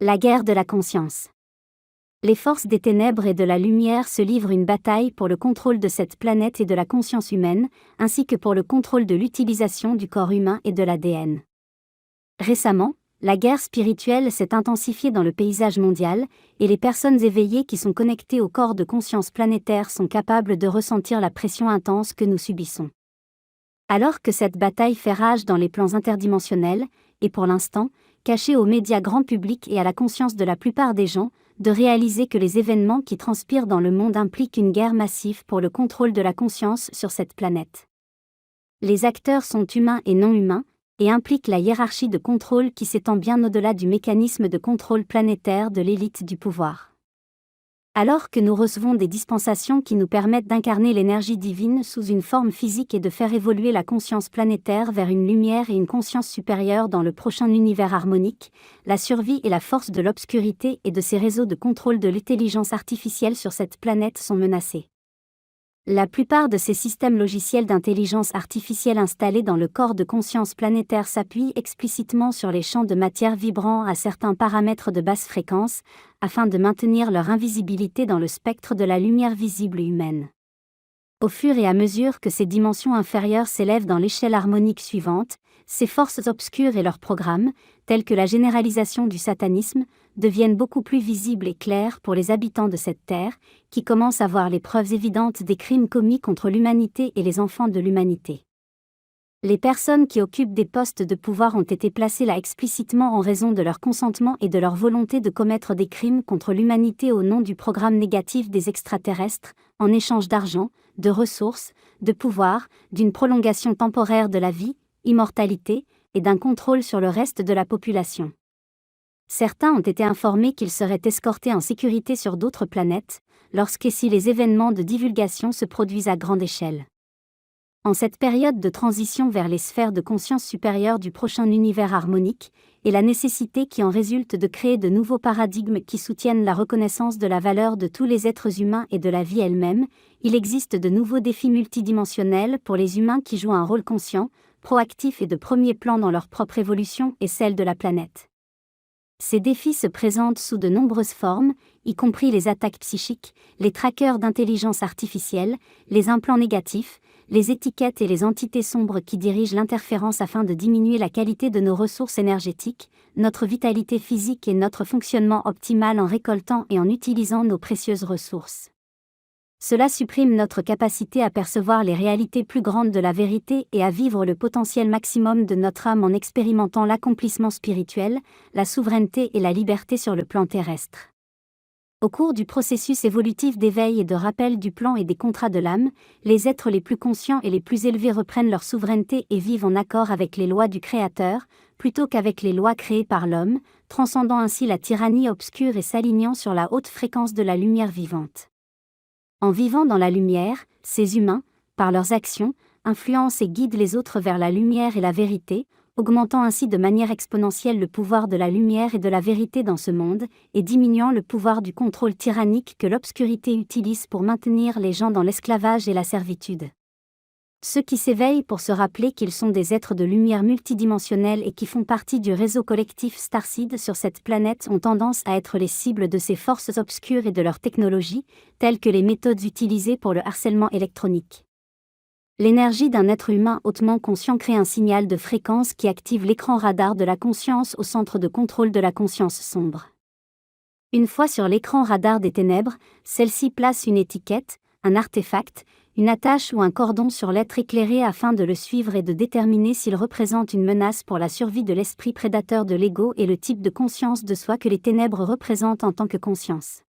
La guerre de la conscience. Les forces des ténèbres et de la lumière se livrent une bataille pour le contrôle de cette planète et de la conscience humaine, ainsi que pour le contrôle de l'utilisation du corps humain et de l'ADN. Récemment, la guerre spirituelle s'est intensifiée dans le paysage mondial, et les personnes éveillées qui sont connectées au corps de conscience planétaire sont capables de ressentir la pression intense que nous subissons. Alors que cette bataille fait rage dans les plans interdimensionnels, et pour l'instant, cachée aux médias grand public et à la conscience de la plupart des gens, de réaliser que les événements qui transpirent dans le monde impliquent une guerre massive pour le contrôle de la conscience sur cette planète. Les acteurs sont humains et non humains, et impliquent la hiérarchie de contrôle qui s'étend bien au-delà du mécanisme de contrôle planétaire de l'élite du pouvoir. Alors que nous recevons des dispensations qui nous permettent d'incarner l'énergie divine sous une forme physique et de faire évoluer la conscience planétaire vers une lumière et une conscience supérieure dans le prochain univers harmonique, la survie et la force de l'obscurité et de ses réseaux de contrôle de l'intelligence artificielle sur cette planète sont menacés. La plupart de ces systèmes logiciels d'intelligence artificielle installés dans le corps de conscience planétaire s'appuient explicitement sur les champs de matière vibrant à certains paramètres de basse fréquence, afin de maintenir leur invisibilité dans le spectre de la lumière visible humaine. Au fur et à mesure que ces dimensions inférieures s'élèvent dans l'échelle harmonique suivante, ces forces obscures et leurs programmes, tels que la généralisation du satanisme, deviennent beaucoup plus visibles et clairs pour les habitants de cette terre, qui commencent à voir les preuves évidentes des crimes commis contre l'humanité et les enfants de l'humanité. Les personnes qui occupent des postes de pouvoir ont été placées là explicitement en raison de leur consentement et de leur volonté de commettre des crimes contre l'humanité au nom du programme négatif des extraterrestres, en échange d'argent, de ressources, de pouvoir, d'une prolongation temporaire de la vie, immortalité, et d'un contrôle sur le reste de la population. Certains ont été informés qu'ils seraient escortés en sécurité sur d'autres planètes, lorsque et si les événements de divulgation se produisent à grande échelle. En cette période de transition vers les sphères de conscience supérieure du prochain univers harmonique, et la nécessité qui en résulte de créer de nouveaux paradigmes qui soutiennent la reconnaissance de la valeur de tous les êtres humains et de la vie elle-même, il existe de nouveaux défis multidimensionnels pour les humains qui jouent un rôle conscient, proactif et de premier plan dans leur propre évolution et celle de la planète. Ces défis se présentent sous de nombreuses formes, y compris les attaques psychiques, les trackers d'intelligence artificielle, les implants négatifs, les étiquettes et les entités sombres qui dirigent l'interférence afin de diminuer la qualité de nos ressources énergétiques, notre vitalité physique et notre fonctionnement optimal en récoltant et en utilisant nos précieuses ressources. Cela supprime notre capacité à percevoir les réalités plus grandes de la vérité et à vivre le potentiel maximum de notre âme en expérimentant l'accomplissement spirituel, la souveraineté et la liberté sur le plan terrestre. Au cours du processus évolutif d'éveil et de rappel du plan et des contrats de l'âme, les êtres les plus conscients et les plus élevés reprennent leur souveraineté et vivent en accord avec les lois du Créateur, plutôt qu'avec les lois créées par l'homme, transcendant ainsi la tyrannie obscure et s'alignant sur la haute fréquence de la lumière vivante. En vivant dans la lumière, ces humains, par leurs actions, influencent et guident les autres vers la lumière et la vérité, augmentant ainsi de manière exponentielle le pouvoir de la lumière et de la vérité dans ce monde, et diminuant le pouvoir du contrôle tyrannique que l'obscurité utilise pour maintenir les gens dans l'esclavage et la servitude. Ceux qui s'éveillent pour se rappeler qu'ils sont des êtres de lumière multidimensionnels et qui font partie du réseau collectif Starseed sur cette planète ont tendance à être les cibles de ces forces obscures et de leurs technologies, telles que les méthodes utilisées pour le harcèlement électronique. L'énergie d'un être humain hautement conscient crée un signal de fréquence qui active l'écran radar de la conscience au centre de contrôle de la conscience sombre. Une fois sur l'écran radar des ténèbres, celle-ci place une étiquette, un artefact, une attache ou un cordon sur l'être éclairé afin de le suivre et de déterminer s'il représente une menace pour la survie de l'esprit prédateur de l'ego et le type de conscience de soi que les ténèbres représentent en tant que conscience.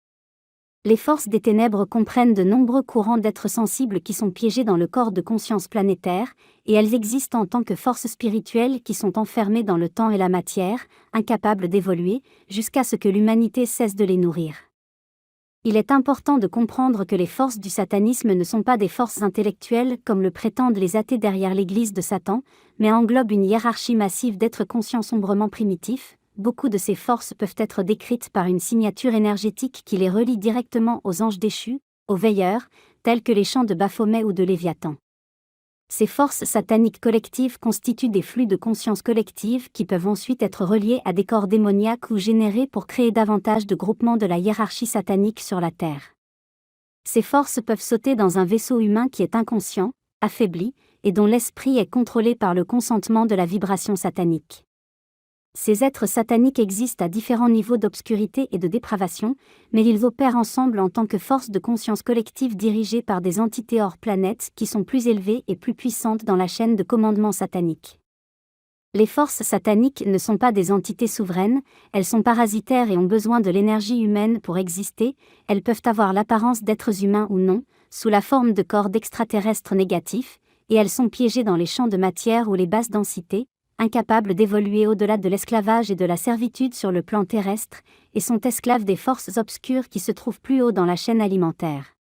Les forces des ténèbres comprennent de nombreux courants d'êtres sensibles qui sont piégés dans le corps de conscience planétaire, et elles existent en tant que forces spirituelles qui sont enfermées dans le temps et la matière, incapables d'évoluer, jusqu'à ce que l'humanité cesse de les nourrir. Il est important de comprendre que les forces du satanisme ne sont pas des forces intellectuelles comme le prétendent les athées derrière l'église de Satan, mais englobent une hiérarchie massive d'êtres conscients sombrement primitifs. Beaucoup de ces forces peuvent être décrites par une signature énergétique qui les relie directement aux anges déchus, aux veilleurs, tels que les chants de Baphomet ou de Léviathan. Ces forces sataniques collectives constituent des flux de conscience collective qui peuvent ensuite être reliés à des corps démoniaques ou générés pour créer davantage de groupements de la hiérarchie satanique sur la Terre. Ces forces peuvent sauter dans un vaisseau humain qui est inconscient, affaibli, et dont l'esprit est contrôlé par le consentement de la vibration satanique. Ces êtres sataniques existent à différents niveaux d'obscurité et de dépravation, mais ils opèrent ensemble en tant que force de conscience collective dirigée par des entités hors planète qui sont plus élevées et plus puissantes dans la chaîne de commandement satanique. Les forces sataniques ne sont pas des entités souveraines, elles sont parasitaires et ont besoin de l'énergie humaine pour exister, elles peuvent avoir l'apparence d'êtres humains ou non, sous la forme de corps d'extraterrestres négatifs, et elles sont piégées dans les champs de matière ou les basses densités, incapables d'évoluer au-delà de l'esclavage et de la servitude sur le plan terrestre, et sont esclaves des forces obscures qui se trouvent plus haut dans la chaîne alimentaire.